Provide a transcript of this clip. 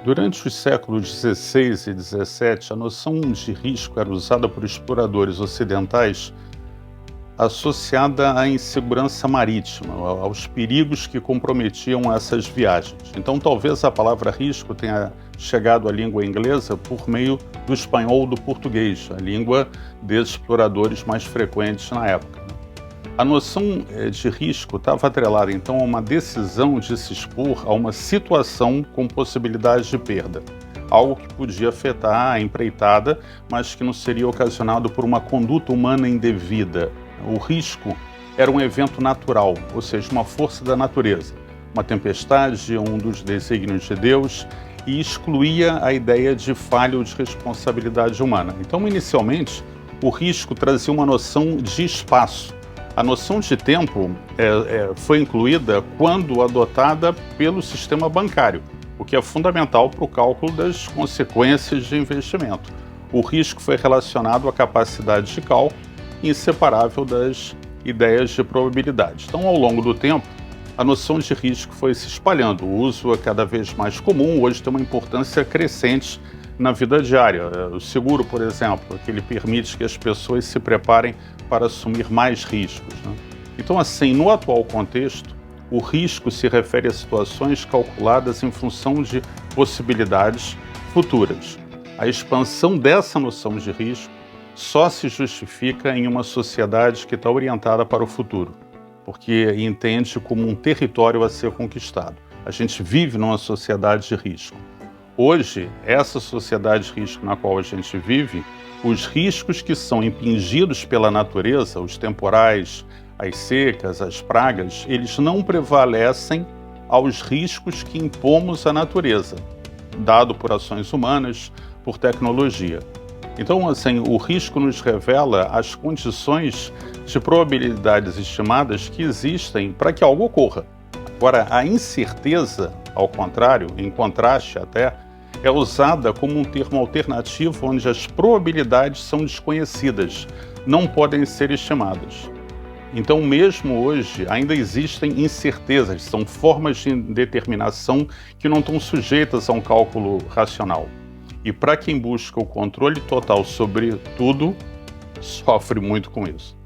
Durante os séculos XVI e XVII, a noção de risco era usada por exploradores ocidentais associada à insegurança marítima, aos perigos que comprometiam essas viagens. Então, talvez a palavra risco tenha chegado à língua inglesa por meio do espanhol ou do português, a língua dos exploradores mais frequentes na época. A noção de risco estava atrelada, então, a uma decisão de se expor a uma situação com possibilidade de perda. Algo que podia afetar a empreitada, mas que não seria ocasionado por uma conduta humana indevida. O risco era um evento natural, ou seja, uma força da natureza, uma tempestade, um dos desígnios de Deus, e excluía a ideia de falha ou de responsabilidade humana. Então, inicialmente, o risco trazia uma noção de espaço. A noção de tempo foi incluída quando adotada pelo sistema bancário, o que é fundamental para o cálculo das consequências de investimento. O risco foi relacionado à capacidade de cálculo, inseparável das ideias de probabilidade. Então, ao longo do tempo, a noção de risco foi se espalhando. O uso é cada vez mais comum, hoje tem uma importância crescente na vida diária. O seguro, por exemplo, que ele permite que as pessoas se preparem para assumir mais riscos, né? Então, assim, no atual contexto, o risco se refere a situações calculadas em função de possibilidades futuras. A expansão dessa noção de risco só se justifica em uma sociedade que está orientada para o futuro, porque entende como um território a ser conquistado. A gente vive numa sociedade de risco. Hoje, essa sociedade de risco na qual a gente vive, os riscos que são impingidos pela natureza, os temporais, as secas, as pragas, eles não prevalecem aos riscos que impomos à natureza, dado por ações humanas, por tecnologia. Então, assim, o risco nos revela as condições de probabilidades estimadas que existem para que algo ocorra. Agora, a incerteza, ao contrário, em contraste até, é usada como um termo alternativo onde as probabilidades são desconhecidas, não podem ser estimadas. Então, mesmo hoje, ainda existem incertezas, são formas de determinação que não estão sujeitas a um cálculo racional. E para quem busca o controle total sobre tudo, sofre muito com isso.